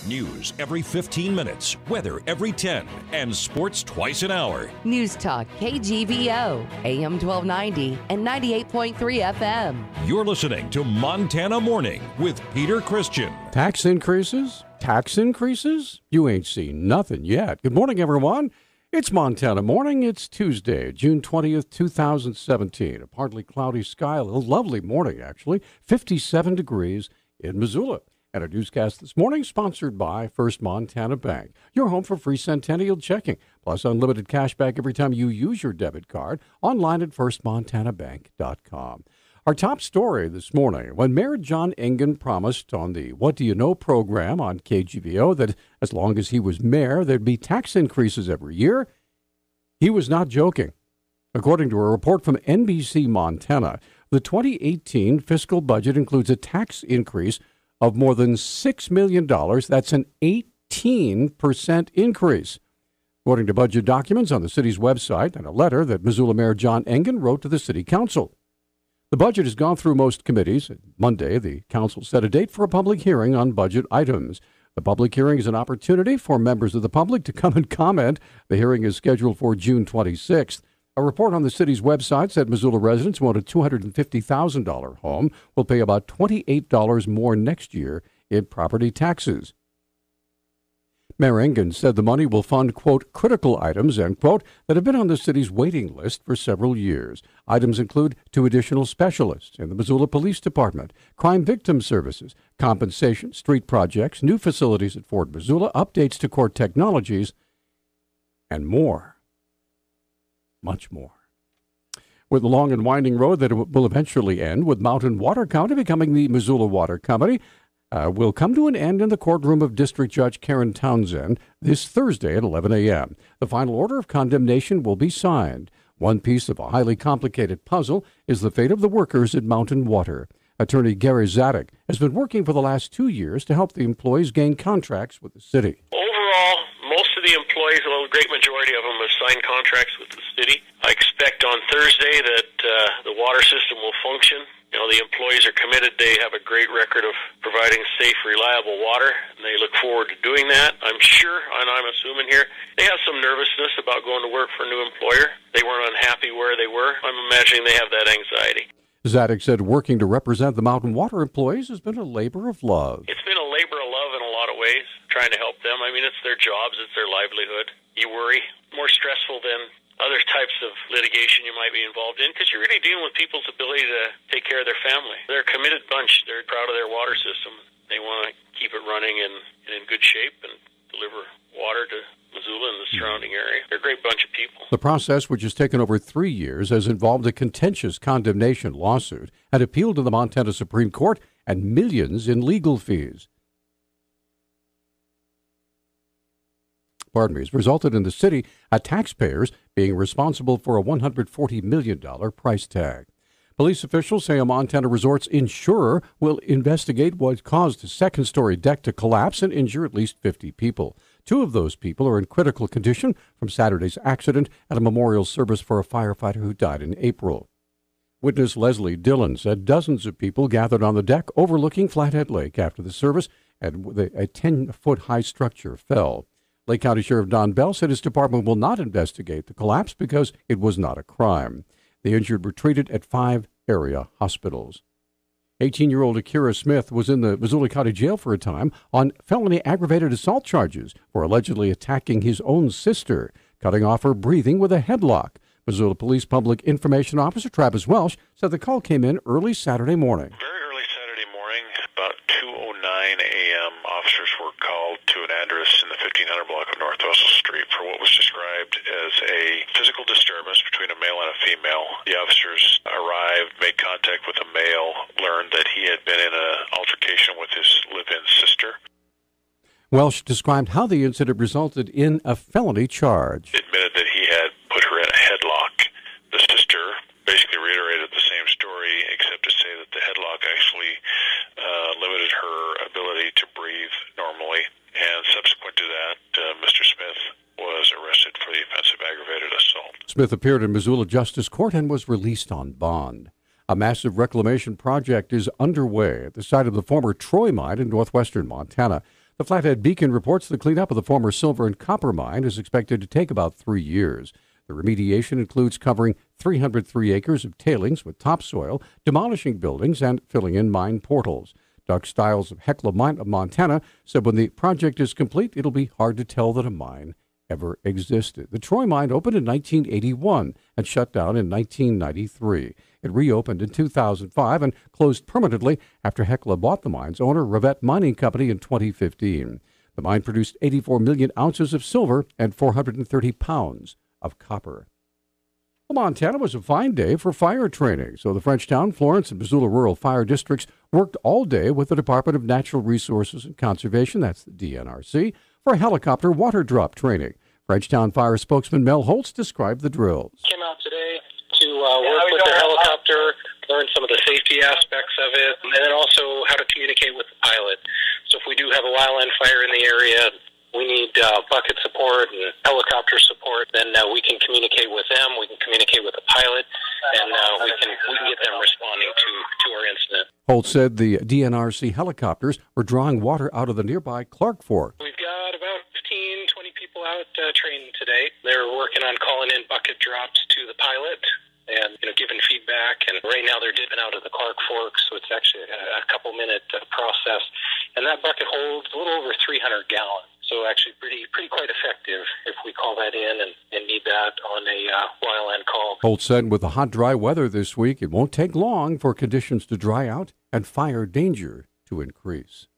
News every 15 minutes, weather every 10, and sports twice an hour. Newstalk KGVO, AM 1290 and 98.3 FM. You're listening to Montana Morning with Peter Christian. Tax increases? Tax increases? You ain't seen nothing yet. Good morning, everyone. It's Montana Morning. It's Tuesday, June 20th, 2017. A partly cloudy sky, a lovely morning, actually. 57 degrees in Missoula. And our newscast this morning sponsored by First Montana Bank. Your home for free centennial checking, plus unlimited cash back every time you use your debit card. Online at firstmontanabank.com. Our top story this morning, when Mayor John Engen promised on the What Do You Know program on KGVO that as long as he was mayor, there'd be tax increases every year, he was not joking. According to a report from NBC Montana, the 2018 fiscal budget includes a tax increase of more than $6 million. That's an 18% increase. According to budget documents on the city's website and a letter that Missoula Mayor John Engen wrote to the city council. The budget has gone through most committees. Monday, the council set a date for a public hearing on budget items. The public hearing is an opportunity for members of the public to come and comment. The hearing is scheduled for June 26th. A report on the city's website said Missoula residents who own a $250,000 home will pay about $28 more next year in property taxes. Mayor Engen said the money will fund, quote, critical items, end quote, that have been on the city's waiting list for several years. Items include 2 additional specialists in the Missoula Police Department, crime victim services, compensation, street projects, new facilities at Fort Missoula, updates to court technologies, and more. Much more. With the long and winding road that will eventually end with Mountain Water County becoming the Missoula Water Company, will come to an end in the courtroom of District Judge Karen Townsend this Thursday at 11 a.m. The final order of condemnation will be signed. One piece of a highly complicated puzzle is the fate of the workers at Mountain Water. Attorney Gary Zadek has been working for the last 2 years to help the employees gain contracts with the city. Overall, most of the employees, well, a great majority of them have signed contracts with the city. I expect on Thursday that the water system will function. You know, the employees are committed. They have a great record of providing safe, reliable water, and they look forward to doing that. I'm sure, and I'm assuming here, they have some nervousness about going to work for a new employer. They weren't unhappy where they were. I'm imagining they have that anxiety. Zadek said working to represent the Mountain Water employees has been a labor of love. It's been a labor of love in a lot of ways, trying to help them. I mean, it's their jobs, it's their livelihood. You worry. More stressful than other types of litigation you might be involved in because you're really dealing with people's ability to take care of their family. They're a committed bunch. They're proud of their water system. They want to keep it running and in good shape and deliver water to Missoula and the surrounding area. They're a great bunch of people. The process, which has taken over 3 years, has involved a contentious condemnation lawsuit, an appeal to the Montana Supreme Court, and millions in legal fees. Has resulted in the city, taxpayers, being responsible for a $140 million price tag. Police officials say a Montana Resorts insurer will investigate what caused a second-story deck to collapse and injure at least 50 people. 2 of those people are in critical condition from Saturday's accident at a memorial service for a firefighter who died in April. Witness Leslie Dillon said dozens of people gathered on the deck overlooking Flathead Lake after the service, and a 10-foot-high structure fell. Lake County Sheriff Don Bell said his department will not investigate the collapse because it was not a crime. The injured were treated at 5 area hospitals. 18-year-old Akira Smith was in the Missoula County Jail for a time on felony aggravated assault charges for allegedly attacking his own sister, cutting off her breathing with a headlock. Missoula Police Public Information Officer Travis Welsh said the call came in early Saturday morning. Very early Saturday morning, about 2:09 a.m., officers were called to an address in the 1500 block of North Russell Street for what was described as a physical disturbance between a male and a female. The officers arrived, made contact with a male, learned that he had been in an altercation with his live-in sister. Welsh described how the incident resulted in a felony charge. Admitted that he had put her in a headlock. The sister basically reiterated the same story, except to say that the headlock actually limited her ability to breathe normally. And subsequent to that, Mr. Smith was arrested for the offense of aggravated assault. Smith appeared in Missoula Justice Court and was released on bond. A massive reclamation project is underway at the site of the former Troy mine in northwestern Montana. The Flathead Beacon reports the cleanup of the former silver and copper mine is expected to take about 3 years. The remediation includes covering 303 acres of tailings with topsoil, demolishing buildings, and filling in mine portals. Doug Stiles of Hecla Mine of Montana said when the project is complete, it'll be hard to tell that a mine ever existed. The Troy mine opened in 1981 and shut down in 1993. It reopened in 2005 and closed permanently after Hecla bought the mine's owner, Revette Mining Company, in 2015. The mine produced 84 million ounces of silver and 430 pounds of copper. Well, Montana was a fine day for fire training, so the Frenchtown, Florence, and Missoula rural fire districts worked all day with the Department of Natural Resources and Conservation, that's the DNRC, for helicopter water drop training. Frenchtown Fire spokesman Mel Holtz described the drills. Came out today to work with their helicopter, learn some of the safety aspects of it, and then also how to communicate with the pilot. So if we do have a wildland fire in the area, we need bucket support and helicopter support, then we can communicate with them, we can communicate with the pilot, and we can get them responding to our incident. Holtz said the DNRC helicopters were drawing water out of the nearby Clark Fork. We've got about 15, 20 people out training today. They're working on calling in bucket drops to the pilot and giving feedback. And right now they're dipping out of the Clark Fork, so it's actually a couple-minute process. And that bucket holds a little over 300 gallons. So actually pretty quite effective if we call that in and need that on a wildland call. Holtz said with the hot, dry weather this week, it won't take long for conditions to dry out and fire danger to increase.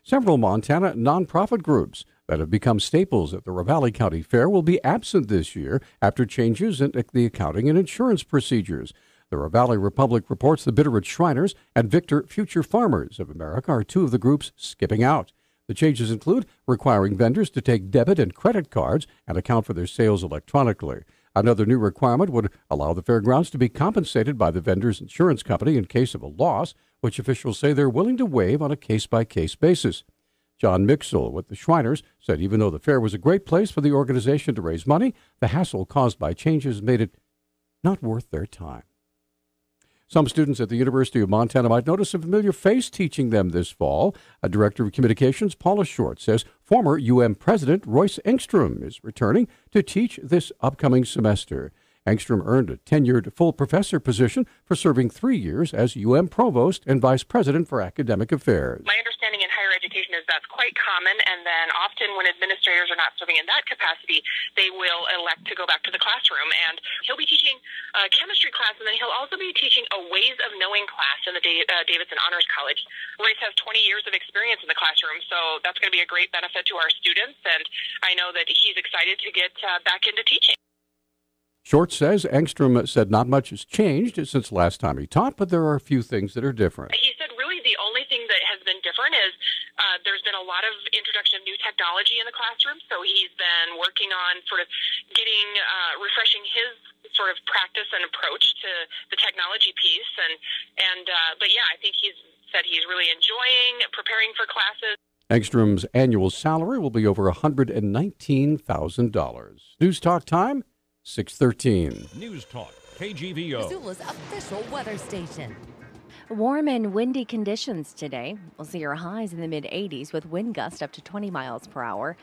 Several Montana nonprofit groups that have become staples at the Ravalli County Fair will be absent this year after changes in the accounting and insurance procedures. The Ravalli Republic reports the Bitterroot Shriners and Victor Future Farmers of America are two of the groups skipping out. The changes include requiring vendors to take debit and credit cards and account for their sales electronically. Another new requirement would allow the fairgrounds to be compensated by the vendor's insurance company in case of a loss, which officials say they're willing to waive on a case-by-case basis. John Mixel with the Shriners said even though the fair was a great place for the organization to raise money, the hassle caused by changes made it not worth their time. Some students at the University of Montana might notice a familiar face teaching them this fall. A director of communications, Paula Short, says former President Royce Engstrom is returning to teach this upcoming semester. Engstrom earned a tenured full professor position for serving 3 years as Provost and Vice President for Academic Affairs. My understanding in higher education is that's quite common, and then often when administrators are not serving in that capacity, they will elect to go back to the classroom. And he'll be teaching a chemistry class, and then he'll also be teaching a Ways of Knowing class in the Davidson Honors College. Royce has 20 years of experience in the classroom, so that's going to be a great benefit to our students, and I know that he's excited to get back into teaching. Short says Engstrom said not much has changed since last time he taught, but there are a few things that are different. He said really the only thing that has been different is there's been a lot of introduction of new technology in the classroom, so he's been working on sort of getting, refreshing his sort of practice and approach to the technology piece. But yeah, I think he's said he's really enjoying preparing for classes. Engstrom's annual salary will be over $119,000. Newstalk time, 6:13. Newstalk, KGVO. Missoula's official weather station. Warm and windy conditions today. We'll see our highs in the mid-80s with wind gusts up to 20 miles per hour.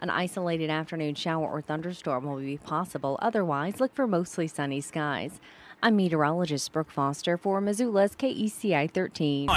An isolated afternoon shower or thunderstorm will be possible. Otherwise, look for mostly sunny skies. I'm meteorologist Brooke Foster for Missoula's KECI 13.